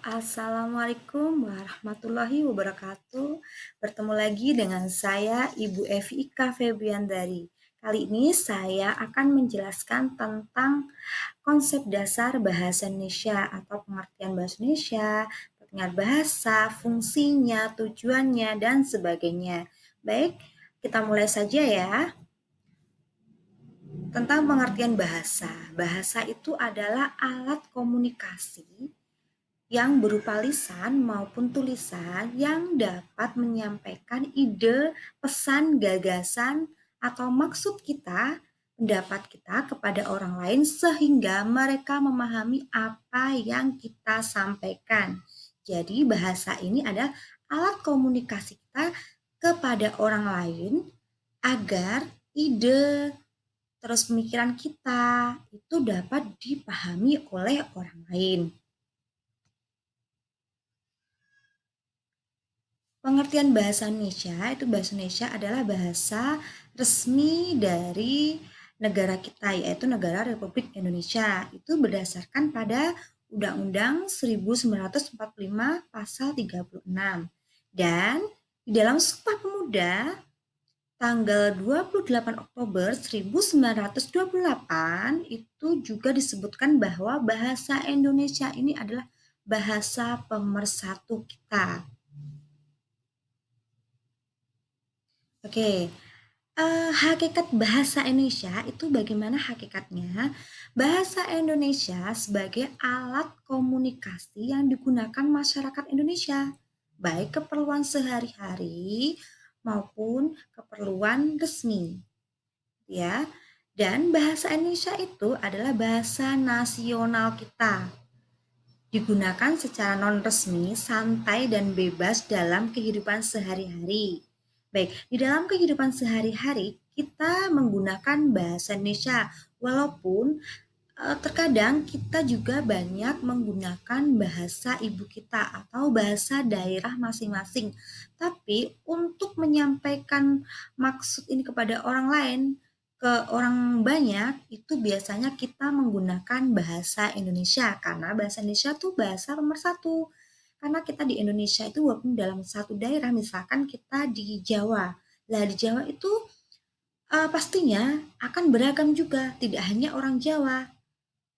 Assalamualaikum warahmatullahi wabarakatuh. Bertemu lagi dengan saya Ibu Evi Ika Febriandari. Kali ini saya akan menjelaskan tentang konsep dasar bahasa Indonesia atau pengertian bahasa Indonesia, pengertian bahasa, fungsinya, tujuannya, dan sebagainya. Baik, kita mulai saja ya. Tentang pengertian bahasa. Bahasa itu adalah alat komunikasi yang berupa lisan maupun tulisan yang dapat menyampaikan ide, pesan, gagasan, atau maksud kita, pendapat kita kepada orang lain sehingga mereka memahami apa yang kita sampaikan. Jadi bahasa ini adalah alat komunikasi kita kepada orang lain agar ide terus pemikiran kita itu dapat dipahami oleh orang lain. Pengertian bahasa Indonesia, itu bahasa Indonesia adalah bahasa resmi dari negara kita, yaitu negara Republik Indonesia. Itu berdasarkan pada Undang-Undang 1945 pasal 36. Dan di dalam Sumpah Pemuda tanggal 28 Oktober 1928 itu juga disebutkan bahwa bahasa Indonesia ini adalah bahasa pemersatu kita. Oke, hakikat bahasa Indonesia itu bagaimana hakikatnya? Bahasa Indonesia sebagai alat komunikasi yang digunakan masyarakat Indonesia, baik keperluan sehari-hari maupun keperluan resmi, ya. Dan bahasa Indonesia itu adalah bahasa nasional kita. Digunakan secara non-resmi, santai, dan bebas dalam kehidupan sehari-hari. Baik, di dalam kehidupan sehari-hari kita menggunakan bahasa Indonesia, walaupun terkadang kita juga banyak menggunakan bahasa ibu kita atau bahasa daerah masing-masing. Tapi untuk menyampaikan maksud ini kepada orang lain, ke orang banyak, itu biasanya kita menggunakan bahasa Indonesia karena bahasa Indonesia itu bahasa nomor satu. Karena kita di Indonesia itu walaupun dalam satu daerah, misalkan kita di Jawa. Lah di Jawa itu pastinya akan beragam juga, tidak hanya orang Jawa,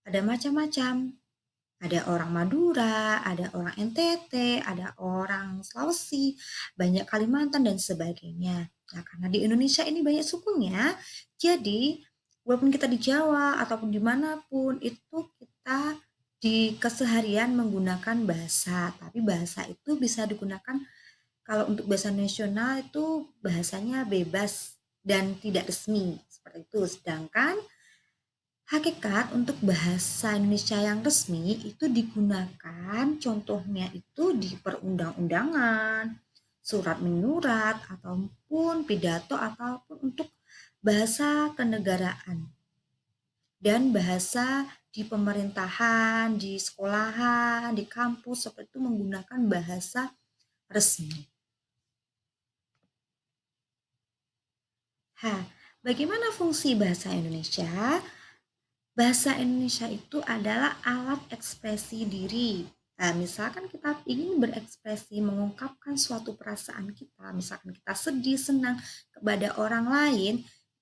ada macam-macam. Ada orang Madura, ada orang NTT, ada orang Sulawesi, banyak Kalimantan, dan sebagainya. Nah, karena di Indonesia ini banyak sukunya, jadi walaupun kita di Jawa ataupun dimanapun, itu kita di keseharian menggunakan bahasa. Tapi bahasa itu bisa digunakan kalau untuk bahasa nasional itu bahasanya bebas dan tidak resmi, seperti itu. Sedangkan hakikat untuk bahasa Indonesia yang resmi itu digunakan contohnya itu di perundang-undangan, surat menyurat, ataupun pidato, ataupun untuk bahasa kenegaraan. Dan bahasa di pemerintahan, di sekolahan, di kampus, seperti itu menggunakan bahasa resmi. Bagaimana fungsi bahasa Indonesia? Bahasa Indonesia itu adalah alat ekspresi diri. Nah, misalkan kita ingin berekspresi mengungkapkan suatu perasaan kita, misalkan kita sedih, senang kepada orang lain,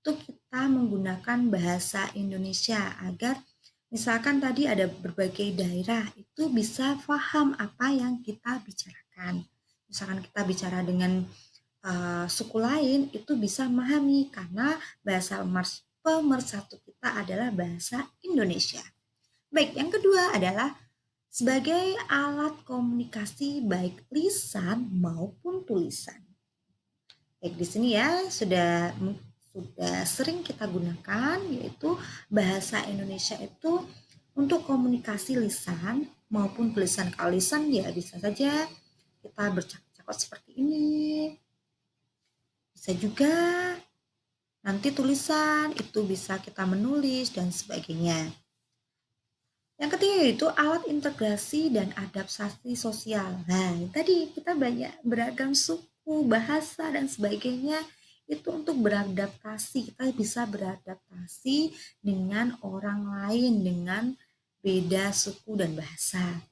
itu kita menggunakan bahasa Indonesia agar misalkan tadi ada berbagai daerah, itu bisa paham apa yang kita bicarakan. Misalkan kita bicara dengan suku lain, itu bisa memahami karena bahasa pemersatu kita adalah bahasa Indonesia. Baik, yang kedua adalah sebagai alat komunikasi baik lisan maupun tulisan. Baik, di sini ya sudah sering kita gunakan, yaitu bahasa Indonesia itu untuk komunikasi lisan maupun tulisan. Kalau lisan ya bisa saja kita bercakap-cakap seperti ini. Bisa juga nanti tulisan itu bisa kita menulis dan sebagainya. Yang ketiga itu alat integrasi dan adaptasi sosial. Nah, tadi kita banyak beragam suku, bahasa, dan sebagainya. Itu untuk beradaptasi, kita bisa beradaptasi dengan orang lain, dengan beda suku dan bahasa.